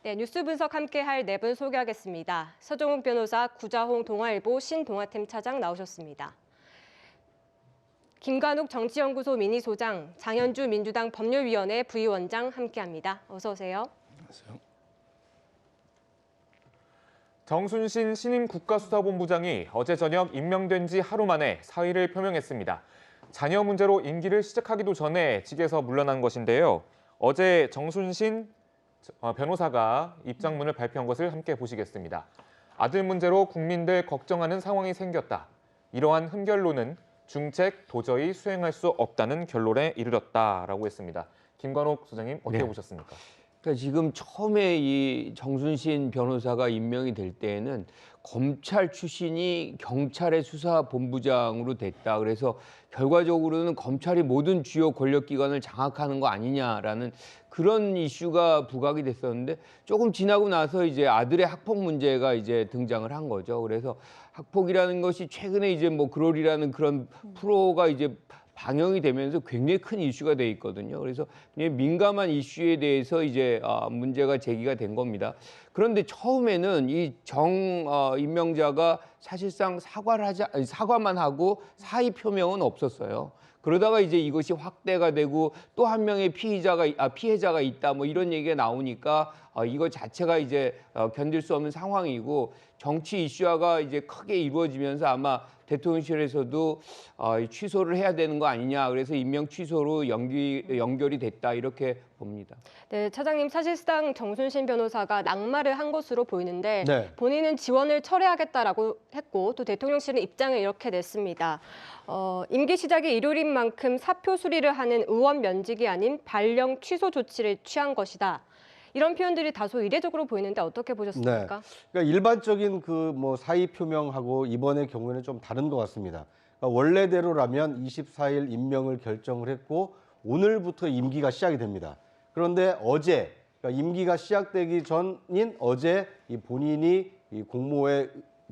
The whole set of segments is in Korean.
네, 뉴스 분석 함께할 네 분 소개하겠습니다. 서정욱 변호사, 구자홍 동아일보 신동아팀 차장 나오셨습니다. 김관욱 정치연구소 미니소장, 장현주 민주당 법률위원회 부위원장 함께합니다. 어서 오세요. 안녕하세요. 정순신 신임 국가수사본부장이 어제 저녁 임명된 지 하루 만에 사의를 표명했습니다. 자녀 문제로 임기를 시작하기도 전에 직에서 물러난 것인데요. 어제 정순신 변호사가 입장문을 발표한 것을 함께 보시겠습니다. 아들 문제로 국민들 걱정하는 상황이 생겼다. 이러한 흠결로는 중책 도저히 수행할 수 없다는 결론에 이르렀다라고 했습니다. 김관욱 소장님 어떻게 보셨습니까? 그러니까 지금 처음에 이 정순신 변호사가 임명이 될 때에는 검찰 출신이 경찰의 수사본부장으로 됐다. 그래서 결과적으로는 검찰이 모든 주요 권력기관을 장악하는 거 아니냐라는 그런 이슈가 부각이 됐었는데 조금 지나고 나서 이제 아들의 학폭 문제가 이제 등장을 한 거죠. 그래서 학폭이라는 것이 최근에 이제 뭐 그롤이라는 그런 프로가 이제 방영이 되면서 굉장히 큰 이슈가 돼 있거든요. 그래서 굉장히 민감한 이슈에 대해서 이제 문제가 제기가 된 겁니다. 그런데 처음에는 이 임명자가 사실상 사과만 하고 사의 표명은 없었어요. 그러다가 이제 이것이 확대가 되고 또 한 명의 피해자가 있다 뭐 이런 얘기가 나오니까 이거 자체가 이제 견딜 수 없는 상황이고 정치 이슈화가 이제 크게 이루어지면서 아마 대통령실에서도 취소를 해야 되는 거 아니냐. 그래서 임명 취소로 연결이 됐다 이렇게 봅니다. 네, 차장님 사실상 정순신 변호사가 낙마를 한 것으로 보이는데 네. 본인은 지원을 철회하겠다라고 했고 또 대통령실은 입장을 이렇게 냈습니다. 임기 시작이 일요일인 만큼 사표 수리를 하는 의원 면직이 아닌 발령 취소 조치를 취한 것이다. 이런 표현들이 다소 이례적으로 보이는데 어떻게 보셨습니까? 네. 그러니까 일반적인 그 뭐 사의 표명하고 이번의 경우에는 좀 다른 것 같습니다. 그러니까 원래대로라면 24일 임명을 결정을 했고 오늘부터 임기가 시작이 됩니다. 그런데 어제 그러니까 임기가 시작되기 전인 어제 이 본인이 이 공모에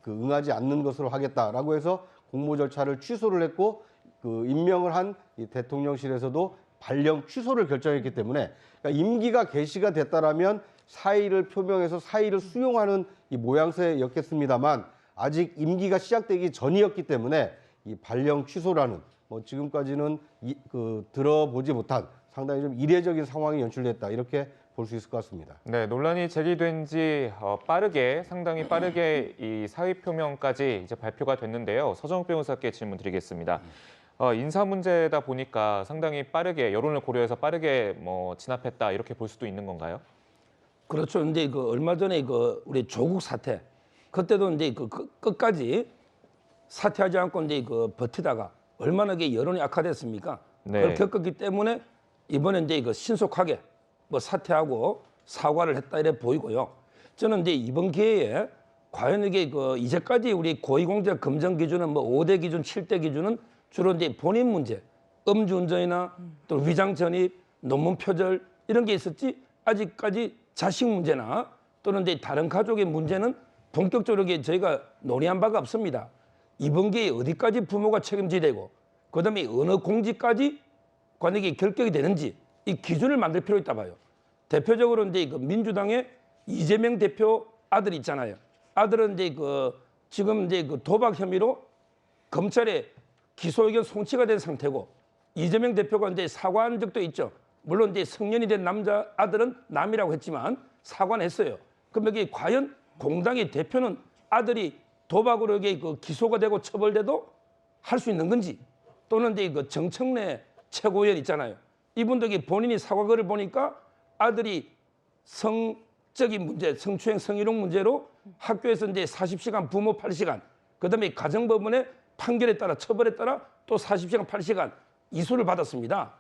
응하지 않는 것으로 하겠다라고 해서 공모 절차를 취소를 했고 그 임명을 한 이 대통령실에서도 발령 취소를 결정했기 때문에 그러니까 임기가 개시가 됐다라면 사의를 표명해서 사의를 수용하는 이 모양새였겠습니다만 아직 임기가 시작되기 전이었기 때문에 이 발령 취소라는 뭐 지금까지는 들어보지 못한 상당히 좀 이례적인 상황이 연출됐다 이렇게 볼 수 있을 것 같습니다. 네, 논란이 제기된 지 상당히 빠르게 이 사의 표명까지 이제 발표가 됐는데요. 서정욱 변호사께 질문 드리겠습니다. 인사 문제다 보니까 상당히 빠르게 여론을 고려해서 빠르게 뭐 진압했다 이렇게 볼 수도 있는 건가요? 그렇죠. 근데 얼마 전에 우리 조국 사태 그때도 이제 끝까지 사퇴하지 않고 이제 버티다가 얼마나 여론이 악화됐습니까? 네. 그걸 겪었기 때문에 이번에 이제 신속하게 뭐 사퇴하고 사과를 했다 이래 보이고요. 저는 이제 이번 기회에 과연 이게 이제까지 우리 고위공직 검증 기준은 뭐 5대 기준, 7대 기준은 주로 이제 본인 문제, 음주운전이나 또 위장 전입, 논문 표절 이런 게 있었지 아직까지 자식 문제나 또는 이제 다른 가족의 문제는 본격적으로 저희가 논의한 바가 없습니다. 이번 기회에 어디까지 부모가 책임져야 되고 그다음에 어느 공직까지 관역이 결격이 되는지 이 기준을 만들 필요가 있다 봐요. 대표적으로 이제 민주당의 이재명 대표 아들 있잖아요. 아들은 이제 지금 이제 도박 혐의로 검찰에 기소 의견 송치가 된 상태고 이재명 대표가 이제 사과한 적도 있죠. 물론 이제 성년이 된 남자 아들은 남이라고 했지만 사과는 했어요. 그럼 여기 과연 공당의 대표는 아들이 도박으로 이게 기소가 되고 처벌돼도 할 수 있는 건지 또는 이제 정청래 최고위원 있잖아요. 이분도 본인이 사과글을 보니까 아들이 성적인 문제, 성추행, 성희롱 문제로 학교에서 이제 40시간 부모 8시간, 그다음에 가정법원의 판결에 따라 처벌에 따라 또 40시간 8시간 이수를 받았습니다.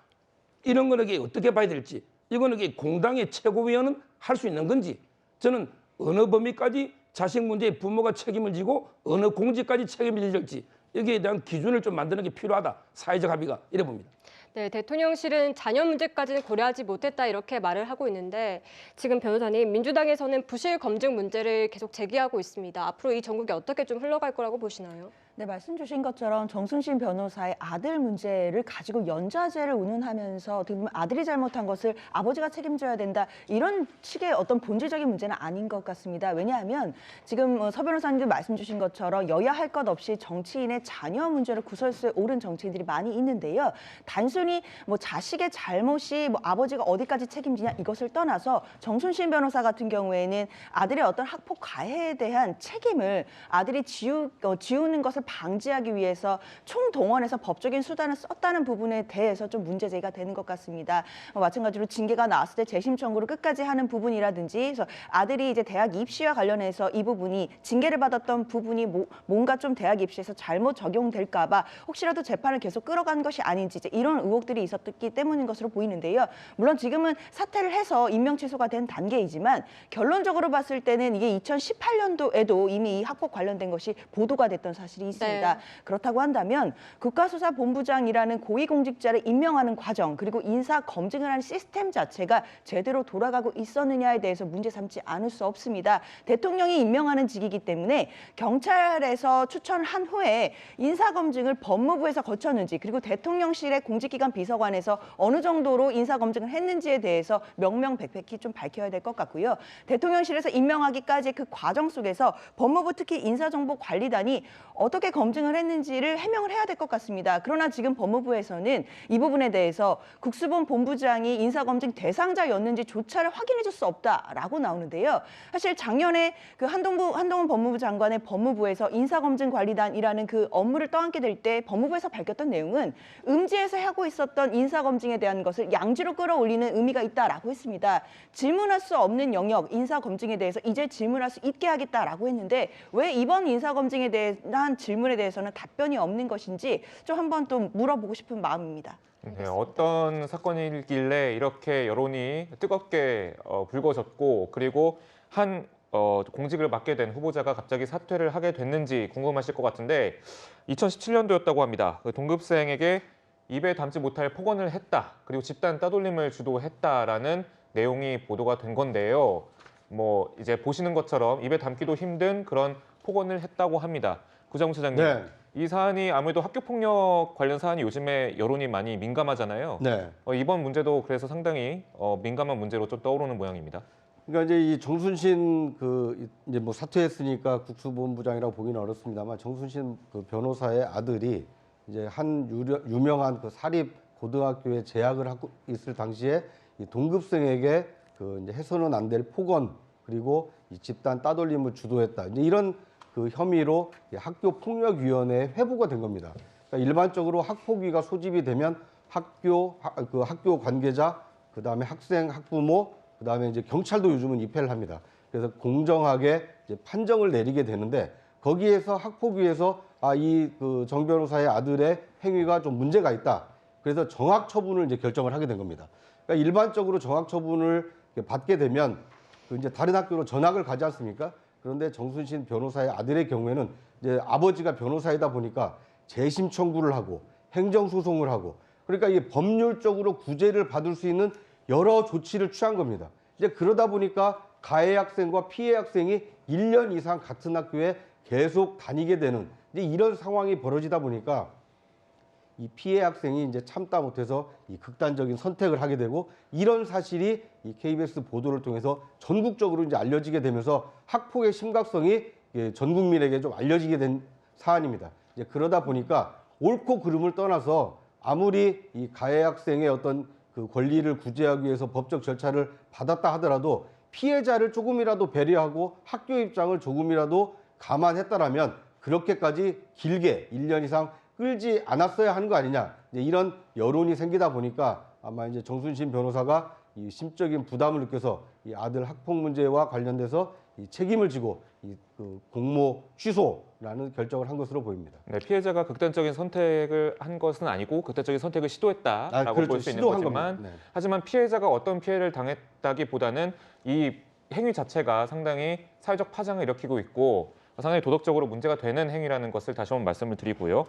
이런 거는 어떻게 봐야 될지, 이거는 공당의 최고위원은 할 수 있는 건지, 저는 어느 범위까지 자식 문제에 부모가 책임을 지고 어느 공직까지 책임을 질지 여기에 대한 기준을 좀 만드는 게 필요하다. 사회적 합의가 이래 봅니다. 네, 대통령실은 자녀 문제까지는 고려하지 못했다 이렇게 말을 하고 있는데 지금 변호사님, 민주당에서는 부실 검증 문제를 계속 제기하고 있습니다. 앞으로 이 전국이 어떻게 좀 흘러갈 거라고 보시나요? 네, 말씀 주신 것처럼 정순신 변호사의 아들 문제를 가지고 연좌제를 운운하면서 어떻게 보면 아들이 잘못한 것을 아버지가 책임져야 된다, 이런 식의 어떤 본질적인 문제는 아닌 것 같습니다. 왜냐하면 지금 서 변호사님도 말씀 주신 것처럼 여야 할 것 없이 정치인의 자녀 문제를 구설수에 오른 정치인들이 많이 있는데요. 단순히 뭐 자식의 잘못이 뭐 아버지가 어디까지 책임지냐 이것을 떠나서 정순신 변호사 같은 경우에는 아들의 어떤 학폭 가해에 대한 책임을 아들이 지우는 것을 방지하기 위해서 총동원해서 법적인 수단을 썼다는 부분에 대해서 좀 문제 제기가 되는 것 같습니다. 마찬가지로 징계가 나왔을 때 재심 청구를 끝까지 하는 부분이라든지, 그래서 아들이 이제 대학 입시와 관련해서 이 부분이 징계를 받았던 부분이 뭔가 좀 대학 입시에서 잘못 적용될까 봐 혹시라도 재판을 계속 끌어간 것이 아닌지 이제 이런 의혹들이 있었기 때문인 것으로 보이는데요. 물론 지금은 사퇴를 해서 임명 취소가 된 단계이지만 결론적으로 봤을 때는 이게 2018년도에도 이미 이 학폭 관련된 것이 보도가 됐던 사실이 있습니다. 네. 그렇다고 한다면 국가수사본부장이라는 고위공직자를 임명하는 과정, 그리고 인사 검증을 하는 시스템 자체가 제대로 돌아가고 있었느냐에 대해서 문제 삼지 않을 수 없습니다. 대통령이 임명하는 직이기 때문에 경찰에서 추천한 후에 인사검증을 법무부에서 거쳤는지, 그리고 대통령실의 공직기관 비서관에서 어느 정도로 인사검증을 했는지에 대해서 명명백백히 좀 밝혀야 될 것 같고요. 대통령실에서 임명하기까지 그 과정 속에서 법무부 특히 인사정보관리단이 어떻게 검증을 했는지를 해명을 해야 될 것 같습니다. 그러나 지금 법무부에서는 이 부분에 대해서 국수본 본부장이 인사검증 대상자였는지조차를 확인해 줄 수 없다라고 나오는데요. 사실 작년에 그 한동훈 법무부 장관의 법무부에서 인사검증관리단이라는 그 업무를 떠안게 될 때 법무부에서 밝혔던 내용은 음지에서 하고 있었던 인사검증에 대한 것을 양지로 끌어올리는 의미가 있다라고 했습니다. 질문할 수 없는 영역 인사검증에 대해서 이제 질문할 수 있게 하겠다라고 했는데 왜 이번 인사검증에 대한 질문에 대해서는 답변이 없는 것인지 좀 한번 또 물어보고 싶은 마음입니다. 네, 어떤 사건이길래 이렇게 여론이 뜨겁게 불거졌고, 그리고 한 공직을 맡게 된 후보자가 갑자기 사퇴를 하게 됐는지 궁금하실 것 같은데, 2017년도였다고 합니다. 그 동급생에게 입에 담지 못할 폭언을 했다, 그리고 집단 따돌림을 주도했다라는 내용이 보도가 된 건데요. 뭐 이제 보시는 것처럼 입에 담기도 힘든 그런 폭언을 했다고 합니다. 구정우 차장님, 네. 이 사안이 아무래도 학교 폭력 관련 사안이 요즘에 여론이 많이 민감하잖아요. 네. 이번 문제도 그래서 상당히 민감한 문제로 좀 떠오르는 모양입니다. 그러니까 이제 이 정순신 이제 뭐 사퇴했으니까 국수본부장이라고 보기는 어렵습니다만, 정순신 그 변호사의 아들이 이제 한 유명한 그 사립 고등학교에 재학을 하고 있을 당시에 이 동급생에게 그 이제 해서는 안 될 폭언, 그리고 이 집단 따돌림을 주도했다, 이제 이런 그 혐의로 학교폭력위원회에 회부가 된 겁니다. 그러니까 일반적으로 학폭위가 소집이 되면 학교 관계자, 그 다음에 학생, 학부모, 그 다음에 이제 경찰도 요즘은 입회를 합니다. 그래서 공정하게 이제 판정을 내리게 되는데, 거기에서 학폭위에서 이 그 정 변호사의 아들의 행위가 좀 문제가 있다, 그래서 정학 처분을 이제 결정을 하게 된 겁니다. 그러니까 일반적으로 정학 처분을 받게 되면 그 이제 다른 학교로 전학을 가지 않습니까? 그런데 정순신 변호사의 아들의 경우에는 이제 아버지가 변호사이다 보니까 재심 청구를 하고 행정소송을 하고, 그러니까 이게 법률적으로 구제를 받을 수 있는 여러 조치를 취한 겁니다. 이제 그러다 보니까 가해 학생과 피해 학생이 1년 이상 같은 학교에 계속 다니게 되는 이제 이런 상황이 벌어지다 보니까 이 피해 학생이 이제 참다 못해서 이 극단적인 선택을 하게 되고, 이런 사실이 이 KBS 보도를 통해서 전국적으로 이제 알려지게 되면서 학폭의 심각성이 전 국민에게 좀 알려지게 된 사안입니다. 이제 그러다 보니까 옳고 그름을 떠나서 아무리 이 가해 학생의 어떤 그 권리를 구제하기 위해서 법적 절차를 받았다 하더라도 피해자를 조금이라도 배려하고 학교 입장을 조금이라도 감안했다라면 그렇게까지 길게 1년 이상 끌지 않았어야 하는 거 아니냐, 이제 이런 여론이 생기다 보니까 아마 이제 정순신 변호사가 이 심적인 부담을 느껴서 이 아들 학폭 문제와 관련돼서 이 책임을 지고 그 공모 취소라는 결정을 한 것으로 보입니다. 네, 피해자가 극단적인 선택을 한 것은 아니고 극단적인 선택을 시도했다라고 그렇죠. 볼 수 있는 시도한 거지만, 겁니다. 네. 하지만 피해자가 어떤 피해를 당했다기보다는 이 행위 자체가 상당히 사회적 파장을 일으키고 있고 상당히 도덕적으로 문제가 되는 행위라는 것을 다시 한번 말씀을 드리고요.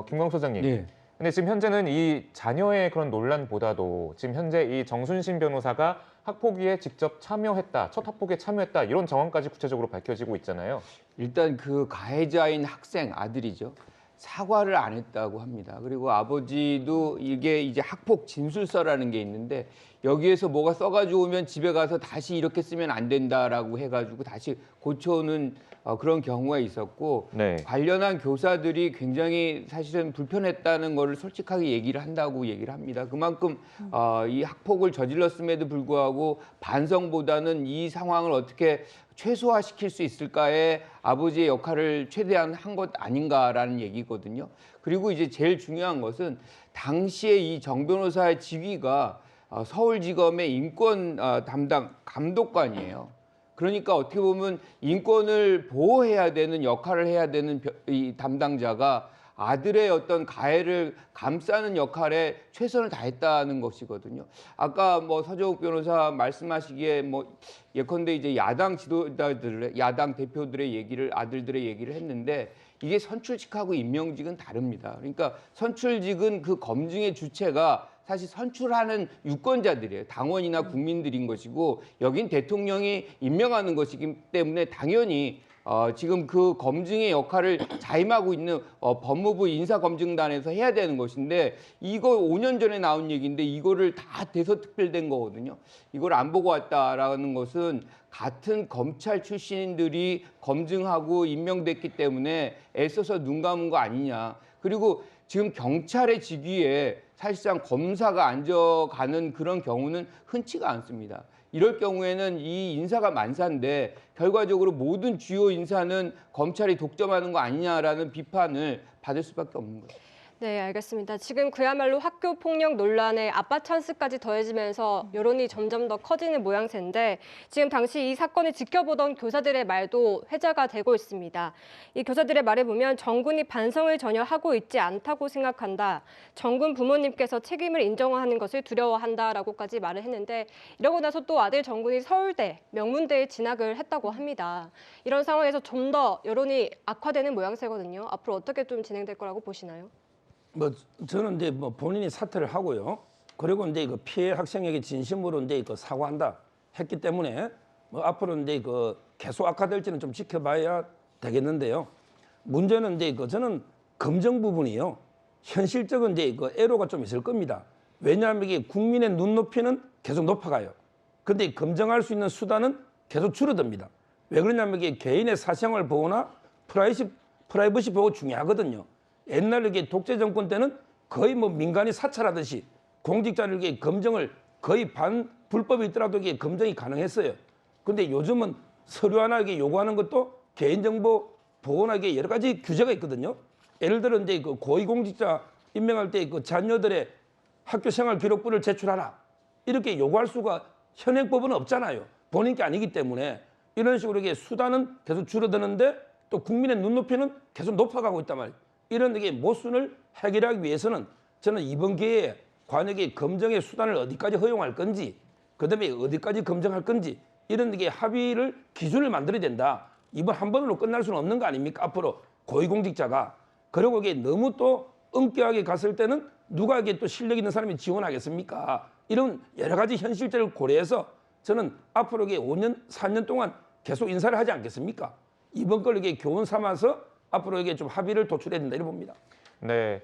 김광수 소장님. 네. 근데 지금 현재는 이 자녀의 그런 논란보다도 지금 현재 이 정순신 변호사가 학폭위에 직접 참여했다, 첫 학폭에 참여했다 이런 정황까지 구체적으로 밝혀지고 있잖아요. 일단 그 가해자인 학생 아들이죠. 사과를 안 했다고 합니다. 그리고 아버지도 이게 이제 학폭 진술서라는 게 있는데 여기에서 뭐가 써가지고 오면 집에 가서 다시 이렇게 쓰면 안 된다라고 해가지고 다시 고쳐오는 그런 경우가 있었고 네. 관련한 교사들이 굉장히 사실은 불편했다는 거를 솔직하게 얘기를 한다고 얘기를 합니다. 그만큼 이 학폭을 저질렀음에도 불구하고 반성보다는 이 상황을 어떻게 최소화시킬 수 있을까에 아버지의 역할을 최대한 한 것 아닌가라는 얘기거든요. 그리고 이제 제일 중요한 것은 당시에 이 정 변호사의 직위가 서울지검의 인권 담당 감독관이에요. 그러니까 어떻게 보면 인권을 보호해야 되는 역할을 해야 되는 이 담당자가 아들의 어떤 가해를 감싸는 역할에 최선을 다했다는 것이거든요. 아까 뭐 서정욱 변호사 말씀하시기에 뭐 예컨대 이제 야당 지도자들, 야당 대표들의 얘기를 아들들의 얘기를 했는데 이게 선출직하고 임명직은 다릅니다. 그러니까 선출직은 그 검증의 주체가 사실 선출하는 유권자들이에요. 당원이나 국민들인 것이고 여긴 대통령이 임명하는 것이기 때문에 당연히 지금 그 검증의 역할을 자임하고 있는 법무부 인사검증단에서 해야 되는 것인데 이거 5년 전에 나온 얘기인데 이거를 다 대서특별된 거거든요. 이걸 안 보고 왔다라는 것은 같은 검찰 출신들이 검증하고 임명됐기 때문에 애써서 눈 감은 거 아니냐. 그리고 지금 경찰의 직위에 사실상 검사가 앉아가는 그런 경우는 흔치가 않습니다. 이럴 경우에는 이 인사가 만사인데 결과적으로 모든 주요 인사는 검찰이 독점하는 거 아니냐라는 비판을 받을 수밖에 없는 거죠. 네, 알겠습니다. 지금 그야말로 학교 폭력 논란에 아빠 찬스까지 더해지면서 여론이 점점 더 커지는 모양새인데 지금 당시 이 사건을 지켜보던 교사들의 말도 회자가 되고 있습니다. 이 교사들의 말에 보면 정군이 반성을 전혀 하고 있지 않다고 생각한다. 정군 부모님께서 책임을 인정하는 것을 두려워한다라고까지 말을 했는데 이러고 나서 또 아들 정군이 서울대, 명문대에 진학을 했다고 합니다. 이런 상황에서 좀 더 여론이 악화되는 모양새거든요. 앞으로 어떻게 좀 진행될 거라고 보시나요? 뭐 저는 이제 뭐 본인이 사퇴를 하고요. 그리고 이제 그 피해 학생에게 진심으로 이제 그 사과한다 했기 때문에 뭐 앞으로 이제 그 계속 악화될지는 좀 지켜봐야 되겠는데요. 문제는 이제 그 저는 검증 부분이요. 현실적인 이제 그 애로가 좀 있을 겁니다. 왜냐하면 이게 국민의 눈높이는 계속 높아가요. 근데 검증할 수 있는 수단은 계속 줄어듭니다. 왜 그러냐면 이게 개인의 사생활 보호나 프라이버시 보호 중요하거든요. 옛날에 이게 독재 정권 때는 거의 뭐 민간이 사찰하듯이 공직자를 이게 검증을 거의 반불법이 있더라도 이게 검증이 가능했어요. 근데 요즘은 서류 하나 이게 요구하는 것도 개인정보 보호나 이게 여러 가지 규제가 있거든요. 예를 들어 이제 그 고위공직자 임명할 때 그 자녀들의 학교 생활 기록부를 제출하라 이렇게 요구할 수가 현행법은 없잖아요. 본인 게 아니기 때문에 이런 식으로 이게 수단은 계속 줄어드는데 또 국민의 눈높이는 계속 높아가고 있단 말이에요. 이런 게 모순을 해결하기 위해서는 저는 이번 기회에 관역의 검증의 수단을 어디까지 허용할 건지 그다음에 어디까지 검증할 건지 이런 게 합의를 기준을 만들어야 된다. 이번 한 번으로 끝날 수는 없는 거 아닙니까? 앞으로 고위공직자가 그리고 이게 너무 또 엄격하게 갔을 때는 누가 이게 또 실력 있는 사람이 지원하겠습니까? 이런 여러 가지 현실들을 고려해서 저는 앞으로 이게 5년, 4년 동안 계속 인사를 하지 않겠습니까? 이번 걸 이게 교훈 삼아서 앞으로 이게 좀 합의를 도출해야 된다 이렇게 봅니다. 네,